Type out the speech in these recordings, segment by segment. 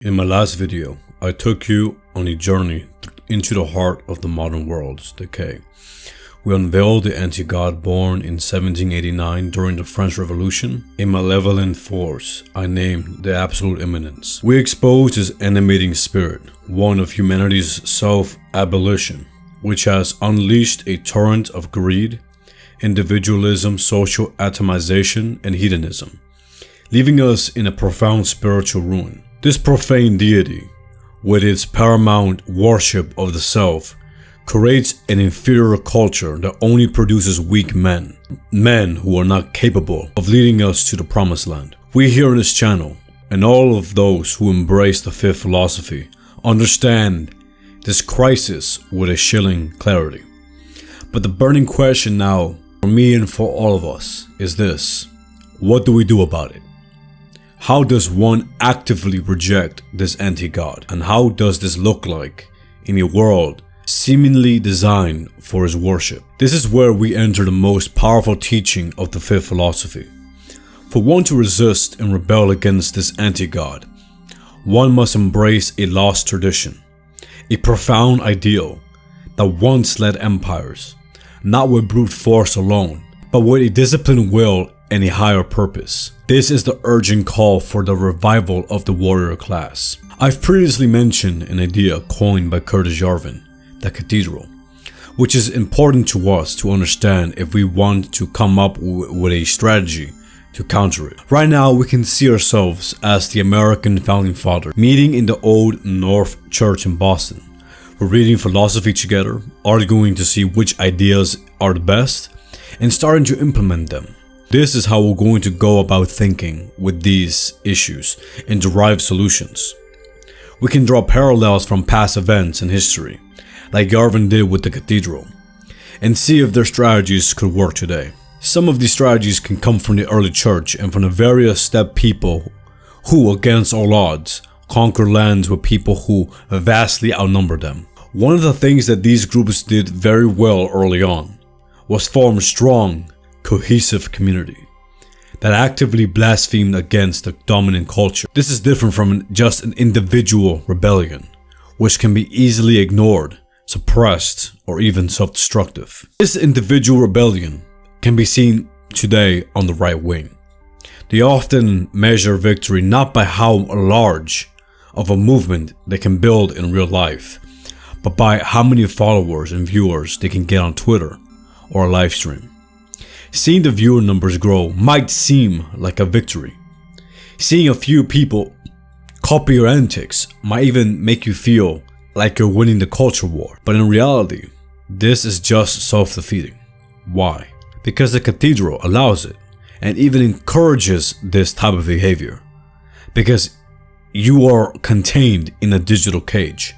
In my last video, I took you on a journey into the heart of the modern world's decay. We unveiled the anti-god born in 1789 during the French Revolution, a malevolent force I named the Absolute Immanence. We exposed his animating spirit, one of humanity's self-abolition, which has unleashed a torrent of greed, individualism, social atomization, and hedonism, leaving us in a profound spiritual ruin. This profane deity, with its paramount worship of the self, creates an inferior culture that only produces weak men who are not capable of leading us to the promised land. We here on this channel, and all of those who embrace the fifth philosophy, understand this crisis with a chilling clarity. But the burning question now, for me and for all of us, is this: what do we do about it? How does one actively reject this anti-god? And how does this look like in a world seemingly designed for his worship? This is where we enter the most powerful teaching of the fifth philosophy. For one to resist and rebel against this anti-god, one must embrace a lost tradition, a profound ideal that once led empires, not with brute force alone, but with a disciplined will and a higher purpose. This is the urgent call for the revival of the warrior class. I've previously mentioned an idea coined by Curtis Yarvin, the Cathedral, which is important to us to understand if we want to come up with a strategy to counter it. Right now, we can see ourselves as the American founding father meeting in the Old North Church in Boston. We're reading philosophy together, arguing to see which ideas are the best, and starting to implement them. This is how we're going to go about thinking with these issues and derive solutions. We can draw parallels from past events in history, like Yarvin did with the Cathedral, and see if their strategies could work today. Some of these strategies can come from the early church and from the various step people who, against all odds, conquer lands with people who vastly outnumber them. One of the things that these groups did very well early on was form a strong, cohesive community that actively blasphemed against the dominant culture. This is different from just an individual rebellion, which can be easily ignored, suppressed, or even self-destructive. This individual rebellion can be seen today on the right wing. They often measure victory not by how large of a movement they can build in real life, but by how many followers and viewers they can get on Twitter or a live stream. Seeing the viewer numbers grow might seem like a victory. Seeing a few people copy your antics might even make you feel like you're winning the culture war. But in reality, this is just self-defeating. Why? Because the Cathedral allows it and even encourages this type of behavior. Because you are contained in a digital cage,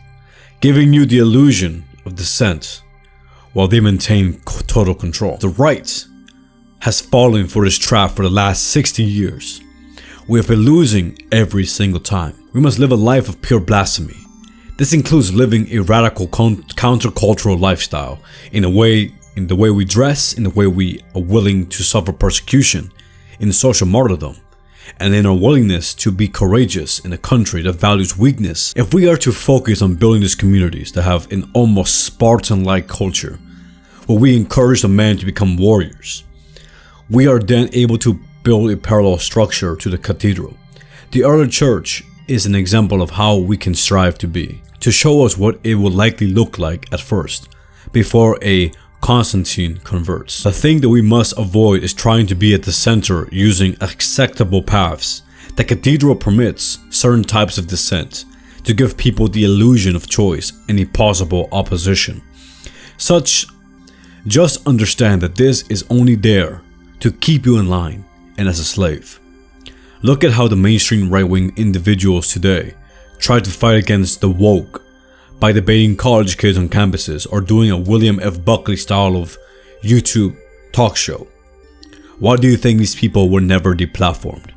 giving you the illusion of dissent while they maintain total control. The right has fallen for this trap for the last 60 years. We have been losing every single time. We must live a life of pure blasphemy. This includes living a radical countercultural lifestyle in the way we dress, in the way we are willing to suffer persecution, in social martyrdom, and in our willingness to be courageous in a country that values weakness. If we are to focus on building these communities that have an almost Spartan-like culture, where we encourage the men to become warriors, we are then able to build a parallel structure to the Cathedral. The early church is an example of how we can strive to be, to show us what it will likely look like at first, before a Constantine converts. The thing that we must avoid is trying to be at the center using acceptable paths. The Cathedral permits certain types of dissent to give people the illusion of choice and a possible opposition. Just understand that this is only there to keep you in line and as a slave. Look at how the mainstream right-wing individuals today try to fight against the woke by debating college kids on campuses or doing a William F. Buckley style of YouTube talk show. Why do you think these people were never deplatformed?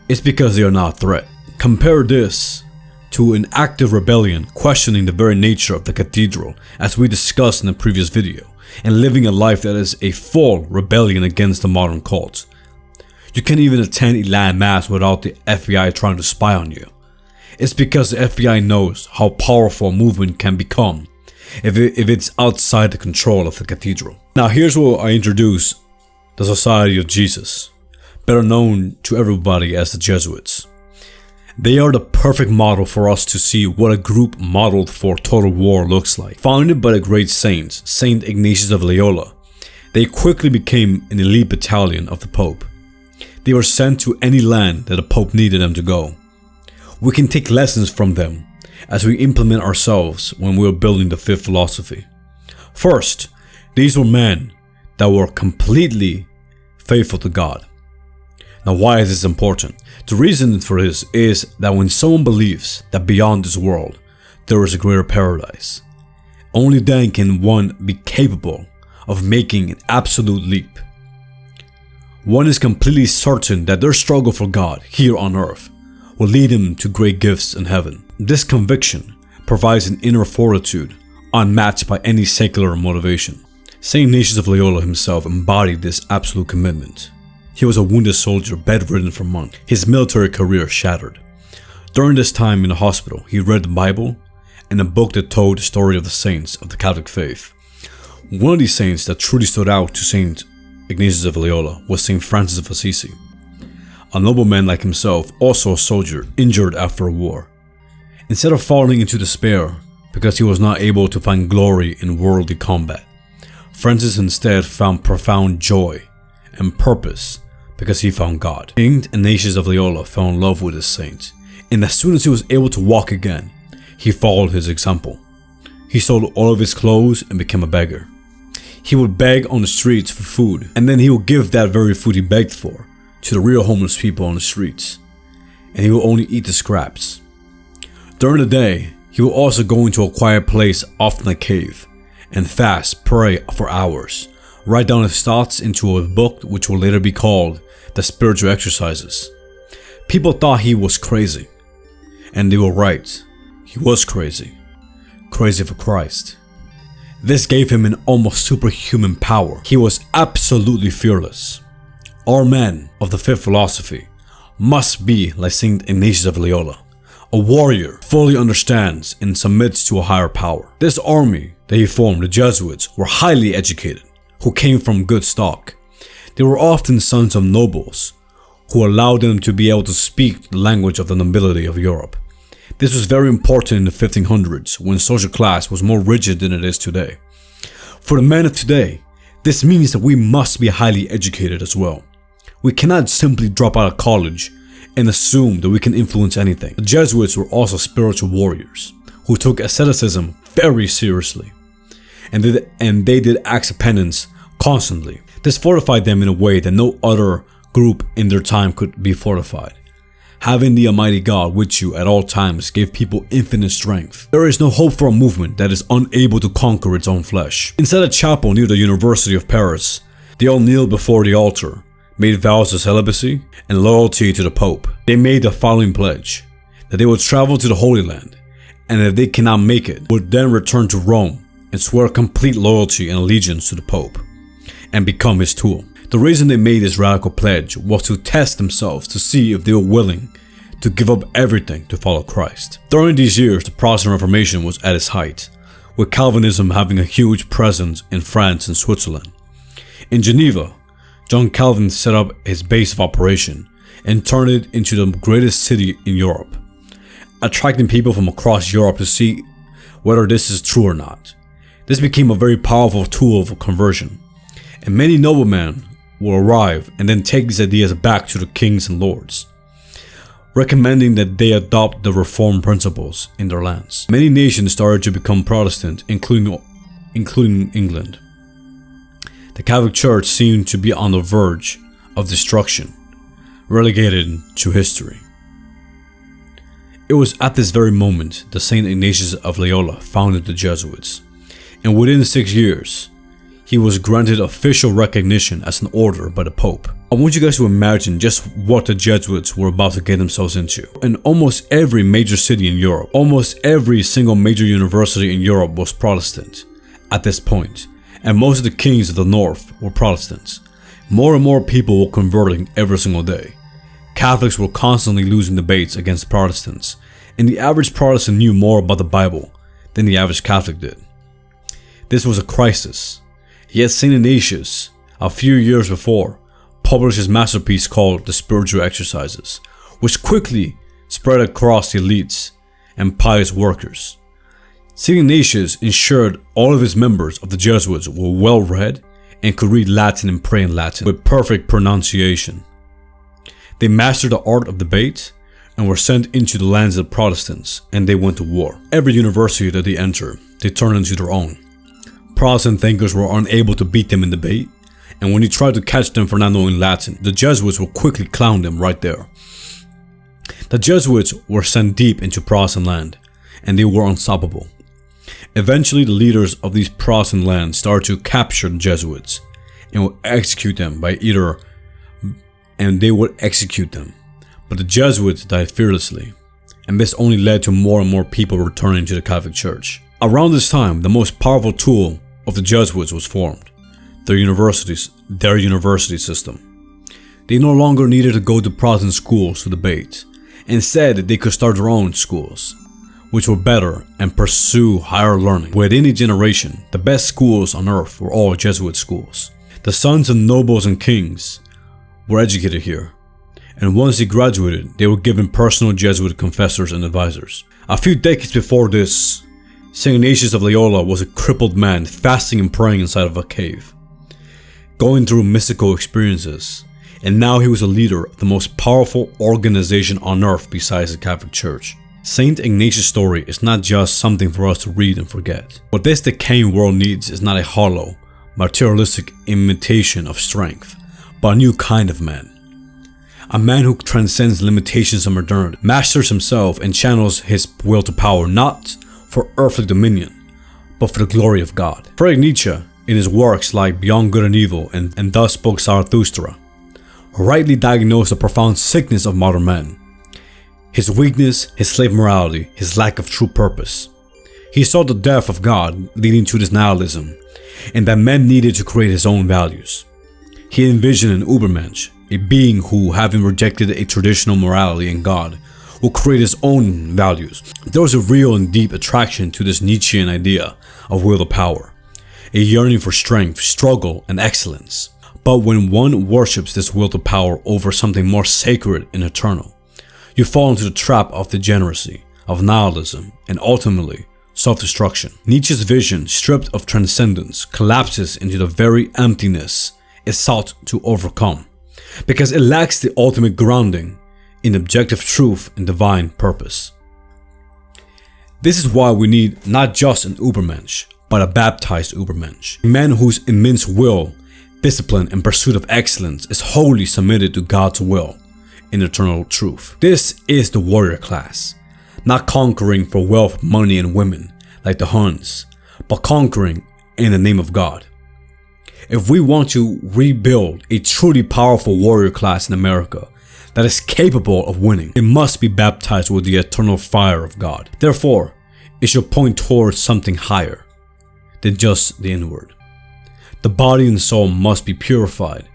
It's because they are not a threat. Compare this to an active rebellion questioning the very nature of the Cathedral, as we discussed in the previous video, and living a life that is a full rebellion against the modern cult. You can't even attend a Latin mass without the FBI trying to spy on you. It's because the FBI knows how powerful a movement can become if it's outside the control of the cathedral. Now here's where I introduce the Society of Jesus, better known to everybody as the Jesuits. They are the perfect model for us to see what a group modeled for total war looks like. Founded by the great saints, Saint Ignatius of Loyola, they quickly became an elite battalion of the Pope. They were sent to any land that the Pope needed them to go. We can take lessons from them as we implement ourselves when we are building the fifth philosophy. First, these were men that were completely faithful to God. Now, why is this important? The reason for this is that when someone believes that beyond this world there is a greater paradise, only then can one be capable of making an absolute leap. One is completely certain that their struggle for God here on earth will lead him to great gifts in heaven. This conviction provides an inner fortitude unmatched by any secular motivation. Saint Ignatius of Loyola himself embodied this absolute commitment. He was a wounded soldier, bedridden for months, his military career shattered. During this time in the hospital, he read the Bible and a book that told the story of the saints of the Catholic faith. One of these saints that truly stood out to Saint Ignatius of Loyola was Saint Francis of Assisi, a nobleman like himself, also a soldier, injured after a war. Instead of falling into despair because he was not able to find glory in worldly combat, Francis instead found profound joy and purpose because he found God. Saint Ignatius of Loyola fell in love with this saint, and as soon as he was able to walk again, he followed his example. He sold all of his clothes and became a beggar. He would beg on the streets for food, and then he would give that very food he begged for to the real homeless people on the streets, and he would only eat the scraps. During the day, he would also go into a quiet place, often a cave, and fast, pray for hours, write down his thoughts into a book which will later be called The Spiritual Exercises. People thought he was crazy, and they were right. He was crazy for Christ. This gave him an almost superhuman power. He was absolutely fearless. Our men of the fifth philosophy must be like Saint Ignatius of Loyola. A warrior fully understands and submits to a higher power. This army that he formed, the Jesuits, were highly educated, who came from good stock. They were often sons of nobles, who allowed them to be able to speak the language of the nobility of Europe. This was very important in the 1500s, when social class was more rigid than it is today. For the men of today, this means that we must be highly educated as well. We cannot simply drop out of college and assume that we can influence anything. The Jesuits were also spiritual warriors, who took asceticism very seriously, and they did acts of penance constantly. This fortified them in a way that no other group in their time could be fortified. Having the Almighty God with you at all times gave people infinite strength. There is no hope for a movement that is unable to conquer its own flesh. Inside a chapel near the University of Paris, they all kneeled before the altar, made vows of celibacy and loyalty to the Pope. They made the following pledge: that they would travel to the Holy Land, and if they cannot make it, would then return to Rome and swear complete loyalty and allegiance to the Pope, and become his tool. The reason they made this radical pledge was to test themselves to see if they were willing to give up everything to follow Christ. During these years, the Protestant Reformation was at its height, with Calvinism having a huge presence in France and Switzerland. In Geneva, John Calvin set up his base of operation and turned it into the greatest city in Europe, attracting people from across Europe to see whether this is true or not. This became a very powerful tool of conversion, and many noblemen will arrive and then take these ideas back to the kings and lords, recommending that they adopt the reform principles in their lands. Many nations started to become Protestant, including England. The Catholic Church seemed to be on the verge of destruction, relegated to history. It was at this very moment that Saint Ignatius of Loyola founded the Jesuits, and within 6 years, he was granted official recognition as an order by the Pope. I want you guys to imagine just what the Jesuits were about to get themselves into. In almost every major city in Europe, almost every single major university in Europe was Protestant at this point, and most of the kings of the north were Protestants. More and more people were converting every single day. Catholics were constantly losing debates against Protestants, and the average Protestant knew more about the Bible than the average Catholic did. This was a crisis. Yet St. Ignatius, a few years before, published his masterpiece called The Spiritual Exercises, which quickly spread across the elites and pious workers. St. Ignatius ensured all of his members of the Jesuits were well read and could read Latin and pray in Latin with perfect pronunciation. They mastered the art of debate and were sent into the lands of the Protestants, and they went to war. Every university that they entered, they turned into their own. Protestant thinkers were unable to beat them in debate, and when you tried to catch them for not knowing Latin, the Jesuits would quickly clown them right there. The Jesuits were sent deep into Protestant land, and they were unstoppable. Eventually, the leaders of these Protestant lands started to capture the Jesuits and would execute them But the Jesuits died fearlessly, and this only led to more and more people returning to the Catholic Church. Around this time, the most powerful tool of the Jesuits was formed: their university system. They no longer needed to go to Protestant schools to debate. Instead, they could start their own schools, which were better and pursue higher learning. With any generation, the best schools on earth were all Jesuit schools. The sons of nobles and kings were educated here, and once they graduated, they were given personal Jesuit confessors and advisors. A few decades before this, St. Ignatius of Loyola was a crippled man fasting and praying inside of a cave, going through mystical experiences, and now he was a leader of the most powerful organization on earth besides the Catholic Church. St. Ignatius' story is not just something for us to read and forget. What this decaying world needs is not a hollow, materialistic imitation of strength, but a new kind of man. A man who transcends limitations of modernity, masters himself and channels his will to power not for earthly dominion, but for the glory of God. Friedrich Nietzsche, in his works like Beyond Good and Evil and Thus Spoke Zarathustra, rightly diagnosed the profound sickness of modern men: his weakness, his slave morality, his lack of true purpose. He saw the death of God leading to this nihilism, and that men needed to create his own values. He envisioned an Übermensch, a being who, having rejected a traditional morality and God, will create his own values. There was a real and deep attraction to this Nietzschean idea of will to power, a yearning for strength, struggle, and excellence. But when one worships this will to power over something more sacred and eternal, you fall into the trap of degeneracy, of nihilism, and ultimately self-destruction. Nietzsche's vision, stripped of transcendence, collapses into the very emptiness it sought to overcome, because it lacks the ultimate grounding in objective truth and divine purpose. This is why we need not just an Übermensch, but a baptized Übermensch, a man whose immense will, discipline, and pursuit of excellence is wholly submitted to God's will in eternal truth. This is the warrior class, not conquering for wealth, money, and women like the Huns, but conquering in the name of God. If we want to rebuild a truly powerful warrior class in America that is capable of winning, it must be baptized with the eternal fire of God. Therefore, it should point towards something higher than just the inward. The body and soul must be purified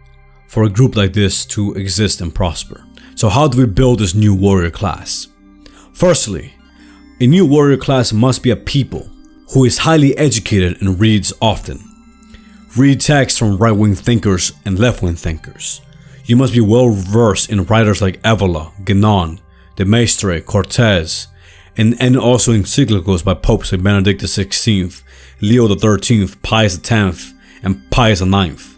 for a group like this to exist and prosper. So how do we build this new warrior class? Firstly, a new warrior class must be a people who is highly educated and reads often. Read texts from right-wing thinkers and left-wing thinkers. You must be well versed in writers like Evola, Guénon, de Maistre, Cortez, and also encyclicals by popes like Benedict XVI, Leo XIII, Pius X, and Pius IX.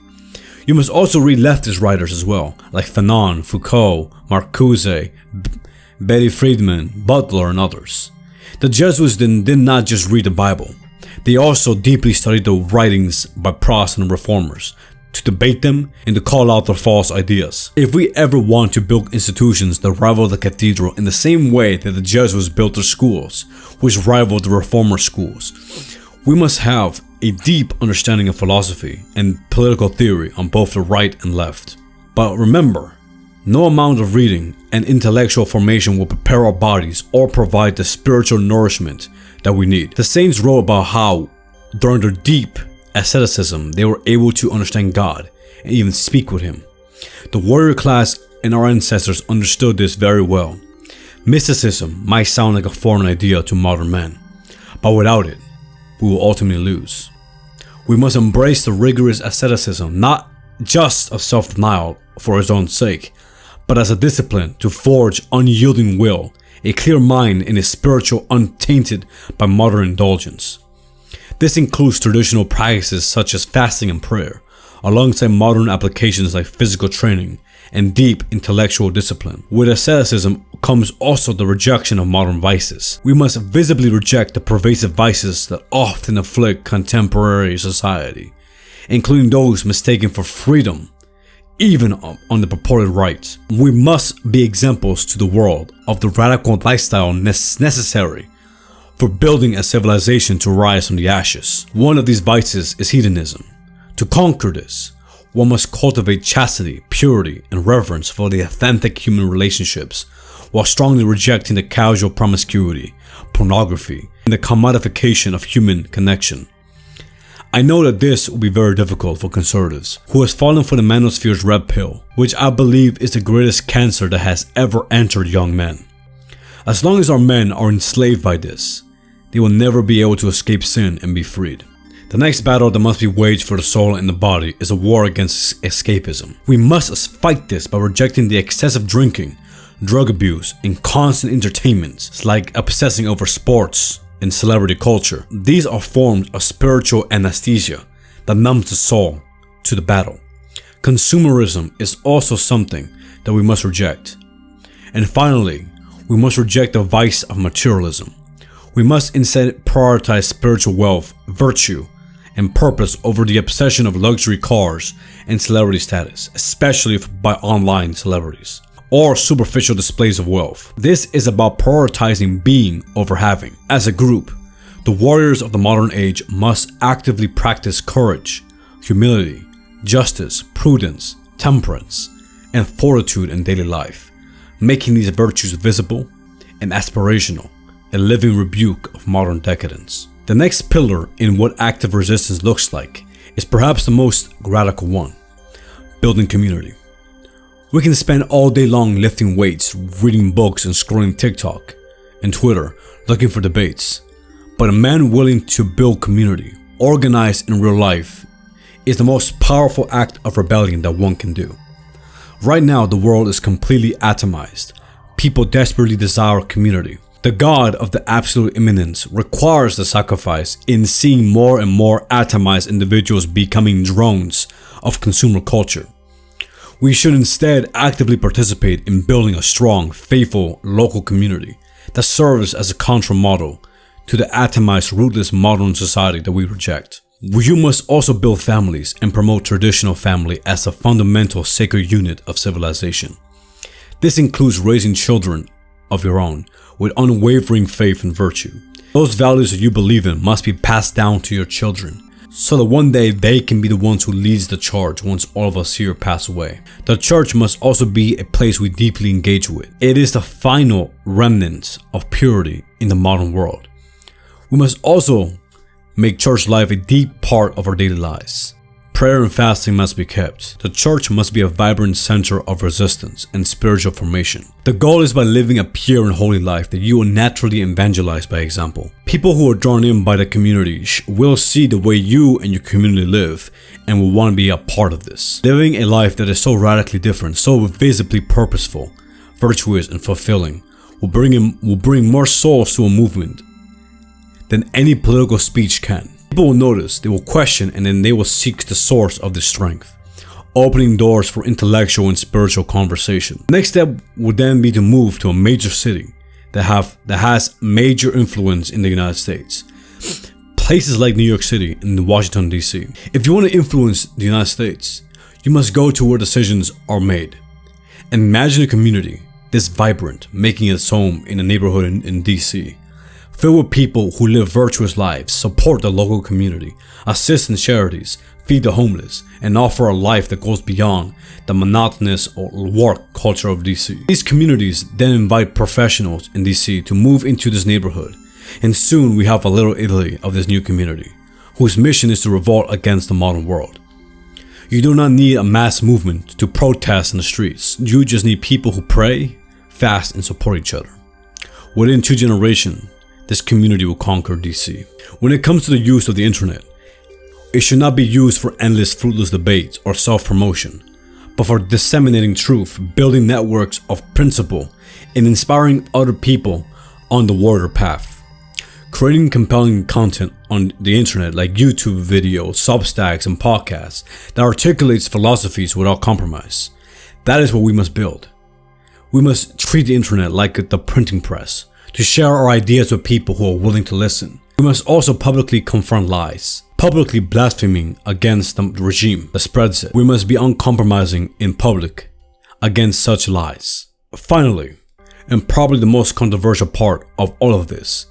You must also read leftist writers as well, like Fanon, Foucault, Marcuse, Betty Friedman, Butler, and others. The Jesuits did not just read the Bible. They also deeply studied the writings by Protestant reformers, to debate them and to call out their false ideas. If we ever want to build institutions that rival the Cathedral in the same way that the Jesuits built their schools, which rivaled the reformer schools, we must have a deep understanding of philosophy and political theory on both the right and left. But remember, no amount of reading and intellectual formation will prepare our bodies or provide the spiritual nourishment that we need. The saints wrote about how, during their deep asceticism, they were able to understand God and even speak with Him. The warrior class and our ancestors understood this very well. Mysticism might sound like a foreign idea to modern men, but without it, we will ultimately lose. We must embrace the rigorous asceticism, not just of self-denial for its own sake, but as a discipline to forge unyielding will, a clear mind, and a spiritual untainted by modern indulgence. This includes traditional practices such as fasting and prayer, alongside modern applications like physical training and deep intellectual discipline. With asceticism comes also the rejection of modern vices. We must visibly reject the pervasive vices that often afflict contemporary society, including those mistaken for freedom, even on the purported right. We must be examples to the world of the radical lifestyle necessary for building a civilization to rise from the ashes. One of these vices is hedonism. To conquer this, one must cultivate chastity, purity, and reverence for the authentic human relationships, while strongly rejecting the casual promiscuity, pornography, and the commodification of human connection. I know that this will be very difficult for conservatives, who has fallen for the manosphere's red pill, which I believe is the greatest cancer that has ever entered young men. As long as our men are enslaved by this, they will never be able to escape sin and be freed. The next battle that must be waged for the soul and the body is a war against escapism. We must fight this by rejecting the excessive drinking, drug abuse, and constant entertainments like obsessing over sports and celebrity culture. These are forms of spiritual anesthesia that numbs the soul to the battle. Consumerism is also something that we must reject. And finally, we must reject the vice of materialism. We must instead prioritize spiritual wealth, virtue, and purpose over the obsession of luxury cars and celebrity status, especially by online celebrities, or superficial displays of wealth. This is about prioritizing being over having. As a group, the warriors of the modern age must actively practice courage, humility, justice, prudence, temperance, and fortitude in daily life, making these virtues visible and aspirational, a living rebuke of modern decadence. The next pillar in what active resistance looks like is perhaps the most radical one: building community. We can spend all day long lifting weights, reading books, and scrolling TikTok and Twitter looking for debates, but a man willing to build community, organized in real life, is the most powerful act of rebellion that one can do. Right now, the world is completely atomized. People desperately desire community. The God of the absolute immanence requires the sacrifice in seeing more and more atomized individuals becoming drones of consumer culture. We should instead actively participate in building a strong, faithful local community that serves as a counter-model to the atomized, rootless modern society that we reject. You must also build families and promote traditional family as a fundamental sacred unit of civilization. This includes raising children of your own with unwavering faith and virtue. Those values that you believe in must be passed down to your children, so that one day they can be the ones who leads the charge once all of us here pass away. The church must also be a place we deeply engage with. It is the final remnant of purity in the modern world. We must also make church life a deep part of our daily lives. Prayer and fasting must be kept. The church must be a vibrant center of resistance and spiritual formation. The goal is by living a pure and holy life that you will naturally evangelize by example. People who are drawn in by the community will see the way you and your community live and will want to be a part of this. Living a life that is so radically different, so visibly purposeful, virtuous, and fulfilling will bring more souls to a movement than any political speech can. People will notice, they will question, and then they will seek the source of this strength, opening doors for intellectual and spiritual conversation. The next step would then be to move to a major city that has major influence in the United States. Places like New York City and Washington, D.C. If you want to influence the United States, you must go to where decisions are made. Imagine a community this vibrant, making its home in a neighborhood in D.C., filled with people who live virtuous lives, support the local community, assist in charities, feed the homeless, and offer a life that goes beyond the monotonous or work culture of DC. These communities then invite professionals in DC to move into this neighborhood, and soon we have a little Italy of this new community, whose mission is to revolt against the modern world. You do not need a mass movement to protest in the streets. You just need people who pray, fast, and support each other. Within 2 generations, this community will conquer DC. When it comes to the use of the internet, it should not be used for endless fruitless debates or self-promotion, but for disseminating truth, building networks of principle, and inspiring other people on the warrior path. Creating compelling content on the internet like YouTube videos, Substacks, and podcasts that articulates philosophies without compromise. That is what we must build. We must treat the internet like the printing press, to share our ideas with people who are willing to listen. We must also publicly confront lies, publicly blaspheming against the regime that spreads it. We must be uncompromising in public against such lies. Finally, and probably the most controversial part of all of this,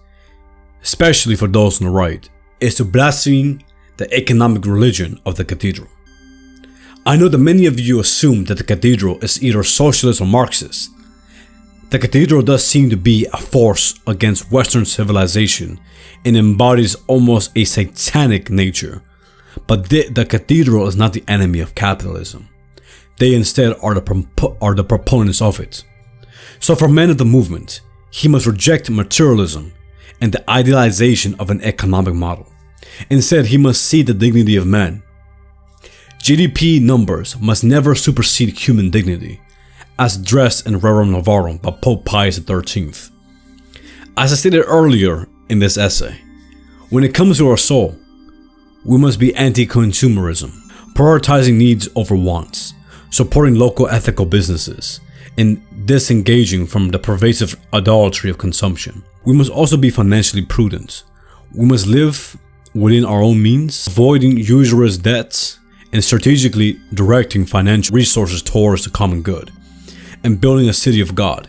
especially for those on the right, is to blaspheme the economic religion of the Cathedral. I know that many of you assume that the Cathedral is either socialist or Marxist. The Cathedral does seem to be a force against Western civilization and embodies almost a satanic nature. But the Cathedral is not the enemy of capitalism. They instead are the proponents of it. So for men of the movement, he must reject materialism and the idealization of an economic model. Instead, he must see the dignity of man. GDP numbers must never supersede human dignity, as addressed in Rerum Novarum by Pope Pius XIII. As I stated earlier in this essay, when it comes to our soul, we must be anti-consumerism, prioritizing needs over wants, supporting local ethical businesses, and disengaging from the pervasive idolatry of consumption. We must also be financially prudent. We must live within our own means, avoiding usurious debts, and strategically directing financial resources towards the common good, and building a city of God,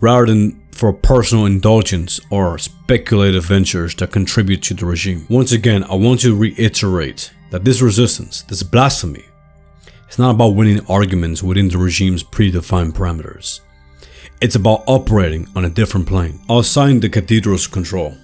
rather than for personal indulgence or speculative ventures that contribute to the regime. Once again, I want to reiterate that this resistance, this blasphemy, is not about winning arguments within the regime's predefined parameters. It's about operating on a different plane, outside the Cathedral's control.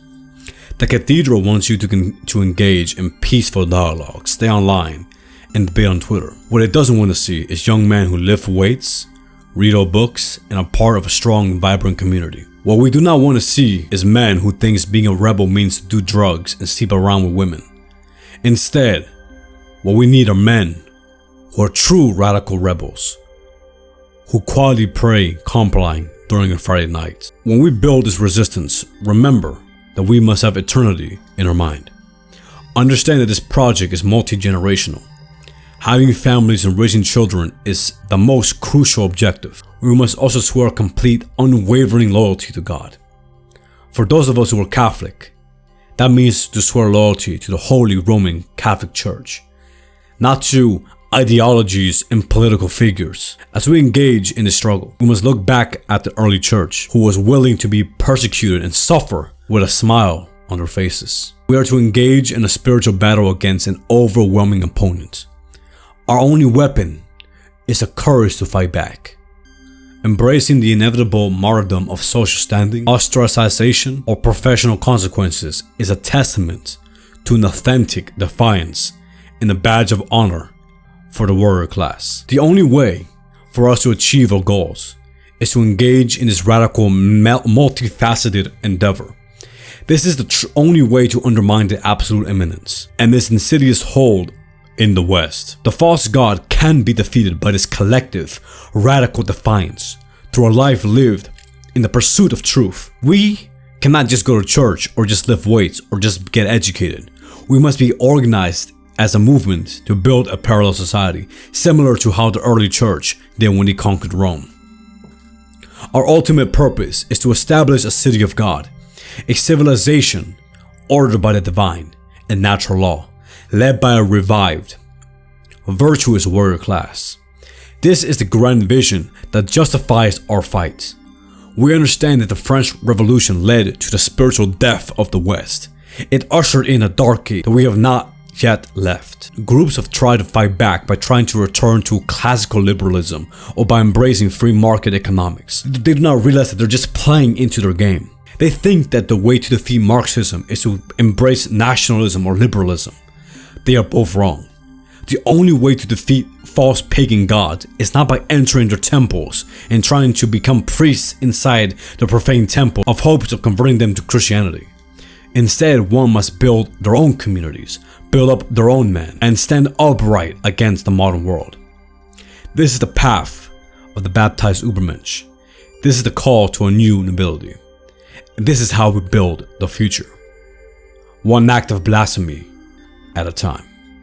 The Cathedral wants you to engage in peaceful dialogue, stay online, and debate on Twitter. What it doesn't want to see is young men who lift weights, read old books, and are part of a strong, vibrant community. What we do not want to see is men who think being a rebel means to do drugs and sleep around with women. Instead, what we need are men who are true radical rebels, who quietly pray compline during a Friday night. When we build this resistance, remember that we must have eternity in our mind. Understand that this project is multi-generational. Having families and raising children is the most crucial objective. We must also swear complete, unwavering loyalty to God. For those of us who are Catholic, that means to swear loyalty to the Holy Roman Catholic Church, not to ideologies and political figures. As we engage in the struggle, we must look back at the early church, who was willing to be persecuted and suffer with a smile on their faces. We are to engage in a spiritual battle against an overwhelming opponent. Our only weapon is the courage to fight back. Embracing the inevitable martyrdom of social standing, ostracization, or professional consequences is a testament to an authentic defiance and a badge of honor for the warrior class. The only way for us to achieve our goals is to engage in this radical, multifaceted endeavor. This is the only way to undermine the absolute immanence and this insidious hold in the West. The false god can be defeated by this collective, radical defiance through a life lived in the pursuit of truth. We cannot just go to church or just lift weights or just get educated. We must be organized as a movement to build a parallel society, similar to how the early church did when they conquered Rome. Our ultimate purpose is to establish a city of God, a civilization ordered by the divine and natural law, led by a revived, virtuous warrior class. This is the grand vision that justifies our fight. We understand that the French Revolution led to the spiritual death of the West. It ushered in a dark age that we have not yet left. Groups have tried to fight back by trying to return to classical liberalism or by embracing free market economics. They do not realize that they're just playing into their game. They think that the way to defeat Marxism is to embrace nationalism or liberalism. They are both wrong. The only way to defeat false pagan gods is not by entering their temples and trying to become priests inside the profane temple of hopes of converting them to Christianity. Instead, one must build their own communities, build up their own men, and stand upright against the modern world. This is the path of the baptized Übermensch. This is the call to a new nobility. This is how we build the future. One act of blasphemy at a time.